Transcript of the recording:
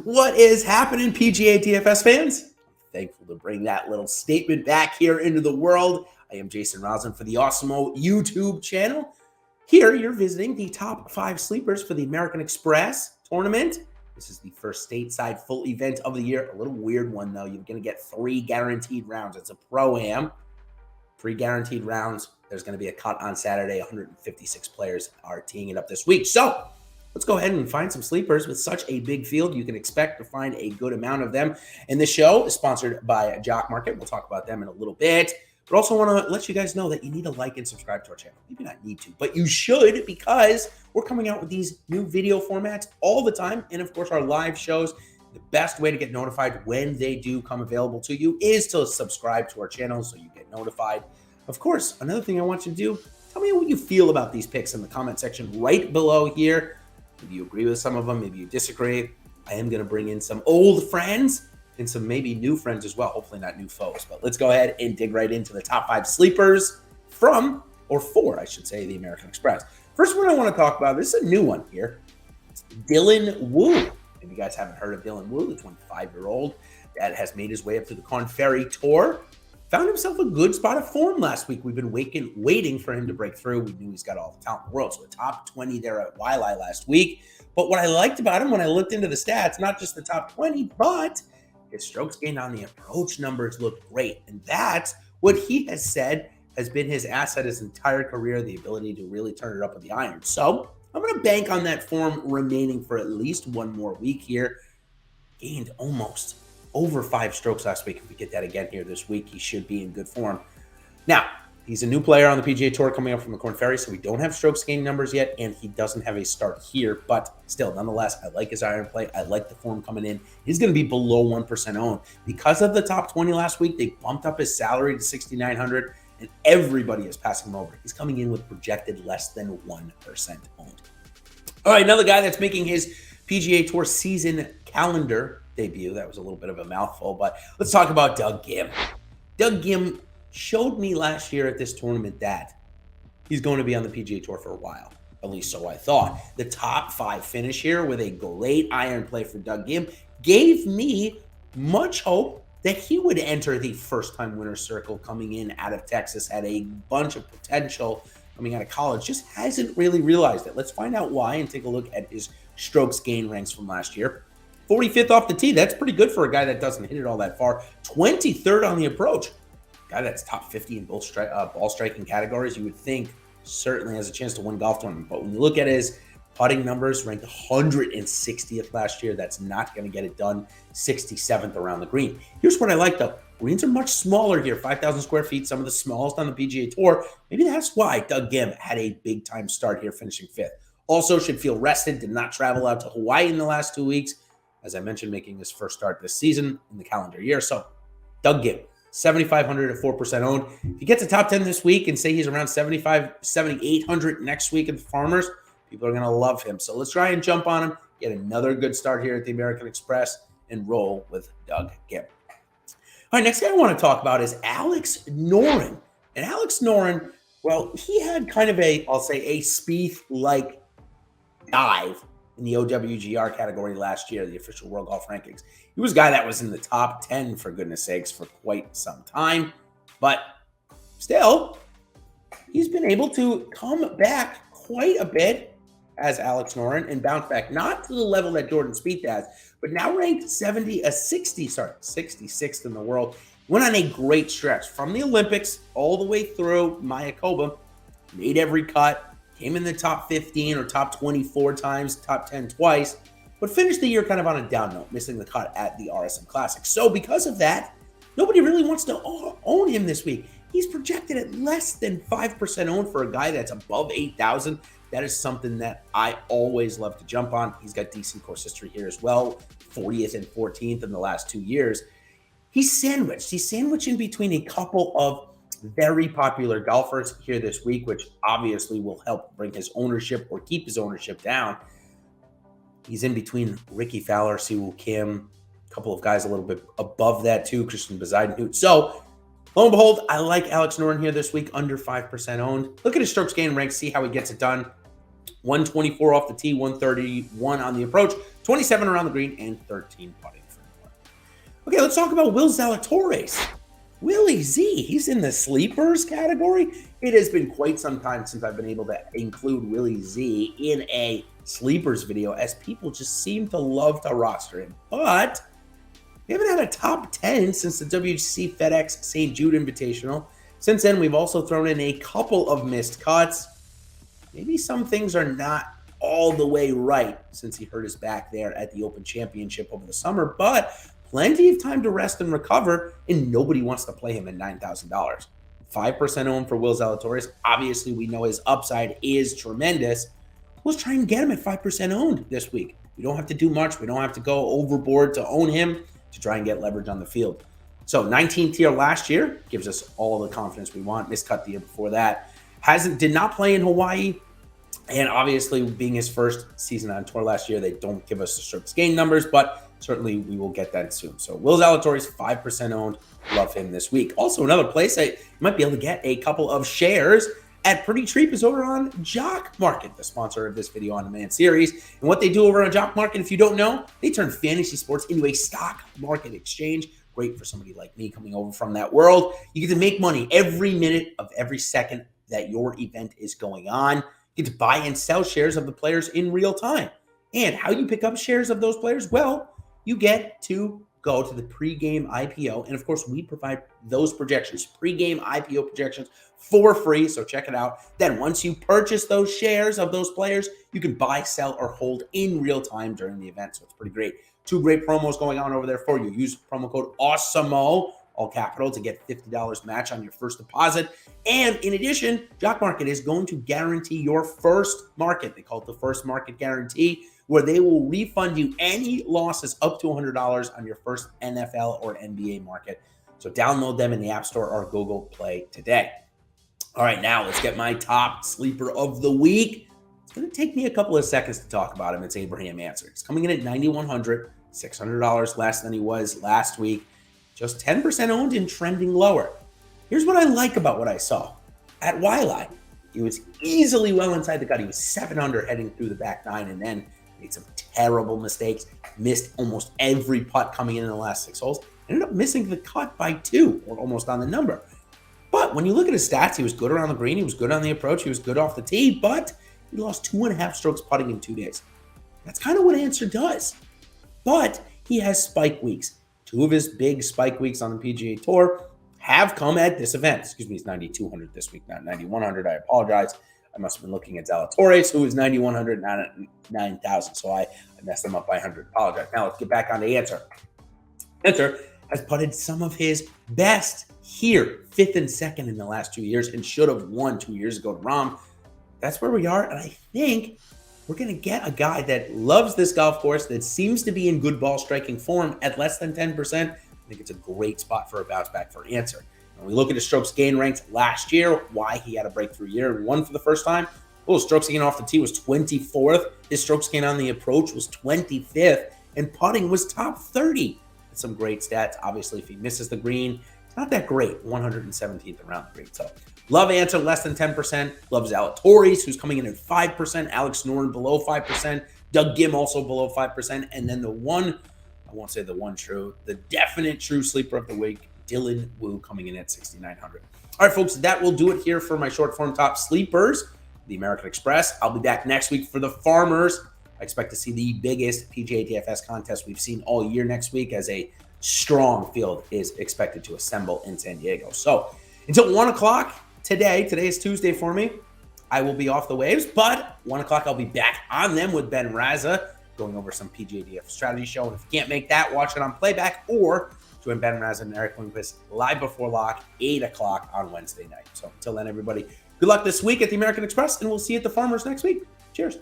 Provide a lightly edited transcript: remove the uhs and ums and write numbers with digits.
What is happening, PGA DFS fans? Thankful to bring that little statement back here into the world. I am Jason Rouslin for the Awesemo YouTube channel. Here, you're visiting the top 5 sleepers for the American Express tournament. This is the first stateside full event of the year. A little weird one, though. You're going to get 3 guaranteed rounds. It's a Pro-Am. 3 guaranteed rounds. There's going to be a cut on Saturday. 156 players are teeing it up this week. So let's go ahead and find some sleepers. With such a big field, you can expect to find a good amount of them. And this show is sponsored by Jock Market. We'll talk about them in a little bit. But also want to let you guys know that you need to like and subscribe to our channel. Maybe not need to, but you should, because we're coming out with these new video formats all the time. And of course, our live shows. The best way to get notified when they do come available to you is to subscribe to our channel so you get notified. Of course, another thing I want you to do, tell me what you feel about these picks in the comment section right below here. Maybe you agree with some of them, maybe you disagree. I am going to bring in some old friends and some maybe new friends as well. Hopefully not new foes, but let's go ahead and dig right into the top 5 sleepers for, I should say, the American Express. First one I want to talk about, this is a new one here. It's Dylan Wu. If you guys haven't heard of Dylan Wu, the 25-year-old that has made his way up to the Korn Ferry Tour, found himself a good spot of form last week. We've been waiting for him to break through. We knew he's got all the talent in the world. So a top 20 there at Wiley last week. But what I liked about him when I looked into the stats, not just the top 20, but his strokes gained on the approach numbers looked great. And that's what he has said has been his asset his entire career, the ability to really turn it up with the iron. So I'm going to bank on that form remaining for at least one more week here. Gained almost over 5 strokes last week. If we get that again here this week, he should be in good form. Now, he's a new player on the PGA Tour coming up from the Korn Ferry, so we don't have strokes gained numbers yet, and he doesn't have a start here. But still, nonetheless, I like his iron play. I like the form coming in. He's going to be below 1% owned. Because of the top 20 last week, they bumped up his salary to $6,900, and everybody is passing him over. He's coming in with projected less than 1% owned. All right, another guy that's making his PGA Tour season calendar debut. That was a little bit of a mouthful, but let's talk about Doug Ghim. Doug Ghim showed me last year at this tournament that he's going to be on the PGA Tour for a while. At least so I thought. The top 5 finish here with a great iron play for Doug Ghim gave me much hope that he would enter the first-time winner's circle coming in out of Texas. Had a bunch of potential coming out of college. Just hasn't really realized it. Let's find out why and take a look at his strokes gain ranks from last year. 45th off the tee. That's pretty good for a guy that doesn't hit it all that far. 23rd on the approach. Guy that's top 50 in both ball striking categories, you would think certainly has a chance to win golf tournament. But when you look at his putting numbers, ranked 160th last year. That's not going to get it done. 67th around the green. Here's what I like, though. Greens are much smaller here, 5,000 square feet, some of the smallest on the PGA Tour. Maybe that's why Doug Ghim had a big-time start here, finishing 5th. Also should feel rested, did not travel out to Hawaii in the last 2 weeks. As I mentioned, making his first start this season in the calendar year. So Doug Ghim, 7,500 at 4% owned. If he gets a top 10 this week and say he's around 7,800 next week at the Farmers, people are going to love him. So let's try and jump on him, get another good start here at the American Express, and roll with Doug Ghim. All right, next guy I want to talk about is Alex Noren. And Alex Noren, well, he had kind of a Spieth-like dive in the OWGR category last year, the official World Golf Rankings. He was a guy that was in the top 10, for goodness sakes, for quite some time. But still, he's been able to come back quite a bit as Alex Noren and bounce back, not to the level that Jordan Spieth has, but now ranked 66th in the world. Went on a great stretch from the Olympics all the way through Mayakoba, made every cut, came in the top 15 or top 24 times, top 10 twice, but finished the year kind of on a down note, missing the cut at the RSM Classic. So because of that, nobody really wants to own him this week. He's projected at less than 5% owned for a guy that's above 8,000. That is something that I always love to jump on. He's got decent course history here as well, 40th and 14th in the last 2 years. He's sandwiched. He's sandwiched in between a couple of very popular golfers here this week, which obviously will help bring his ownership or keep his ownership down. He's in between Ricky Fowler, Siwoo Kim, a couple of guys a little bit above that too, Christian Bezaiden. So lo and behold, I like Alex Noren here this week, under 5% owned. Look at his strokes gain rank, see how he gets it done. 124 off the tee, 131 on the approach. 27 around the green, and 13 putting for Noren. Okay, let's talk about Will Zalitoris. Willie Z, he's in the sleepers category. It has been quite some time since I've been able to include Willie Z in a sleepers video, as people just seem to love to roster him. But we haven't had a top 10 since the WGC FedEx St. Jude Invitational. Since then, we've also thrown in a couple of missed cuts. Maybe some things are not all the way right since he hurt his back there at the Open Championship over the summer, but plenty of time to rest and recover, and nobody wants to play him at $9,000. 5% owned for Will Zalitoris. Obviously, we know his upside is tremendous. Let's try and get him at 5% owned this week. We don't have to do much. We don't have to go overboard to own him to try and get leverage on the field. So 19th here last year gives us all the confidence we want. Miscut the year before that. Did not play in Hawaii. And obviously, being his first season on tour last year, they don't give us the strokes gain numbers, but certainly we will get that soon. So Will Zalitoris, 5% owned. Love him this week. Also, another place that you might be able to get a couple of shares at pretty cheap is over on Jock Market, the sponsor of this video on demand series. And what they do over on Jock Market, if you don't know, they turn fantasy sports into a stock market exchange. Great for somebody like me coming over from that world. You get to make money every minute of every second that your event is going on. You get to buy and sell shares of the players in real time. And how you pick up shares of those players? Well, you get to go to the pregame IPO. And of course, we provide those projections, pregame IPO projections for free. So check it out. Then once you purchase those shares of those players, you can buy, sell, or hold in real time during the event. So it's pretty great. Two great promos going on over there for you. Use promo code Awesemo, all capital, to get $50 match on your first deposit. And in addition, Jock Market is going to guarantee your first market. They call it the first market guarantee, where they will refund you any losses up to $100 on your first NFL or NBA market. So download them in the App Store or Google Play today. All right, now let's get my top sleeper of the week. It's going to take me a couple of seconds to talk about him. It's Abraham Ancer. He's coming in at $9,100, $600 less than he was last week. Just 10% owned and trending lower. Here's what I like about what I saw. At Waialae, he was easily well inside the cut. He was 7 under heading through the back nine, and then made some terrible mistakes. Missed almost every putt coming in the last 6 holes. Ended up missing the cut by 2, or almost on the number. But when you look at his stats, he was good around the green. He was good on the approach. He was good off the tee, but he lost 2.5 strokes putting in 2 days. That's kind of what Ancer does. But he has spike weeks. 2 of his big spike weeks on the PGA Tour have come at this event. Excuse me, it's 9,200 this week, not 9,100. I apologize. I must have been looking at Zalitoris, who is 9,100, not at 9,000. So I messed them up by 100. Apologize. Now let's get back on to Ancer. Ancer has putted some of his best here, 5th and 2nd in the last 2 years, and should have won 2 years ago to Rahm. That's where we are, and I think we're going to get a guy that loves this golf course, that seems to be in good ball striking form at less than 10%. I think it's a great spot for a bounce back for Ancer. When we look at his strokes gain ranks last year, why he had a breakthrough year and won for the first time. Oh, strokes gain off the tee was 24th. His strokes gain on the approach was 25th, and putting was top 30. That's some great stats. Obviously, if he misses the green, it's not that great. 117th around the green. So love Ancer, less than 10%. Love Zalitoris, who's coming in at 5%. Alex Noren below 5%. Doug Ghim also below 5%. And then the one, I won't say the one true, the definite true sleeper of the week, Dylan Wu, coming in at 6,900. All right, folks, that will do it here for my short form top sleepers, the American Express. I'll be back next week for the Farmers. I expect to see the biggest PGA DFS contest we've seen all year next week, as a strong field is expected to assemble in San Diego. So until 1 o'clock today is Tuesday for me, I will be off the waves, but 1 o'clock I'll be back on them with Ben Raza, going over some PGA DFS strategy show. And if you can't make that, watch it on playback, or join Ben Raza and Eric Lindquist live before lock, 8 o'clock on Wednesday night. So until then, everybody, good luck this week at the American Express, and we'll see you at the Farmers next week. Cheers.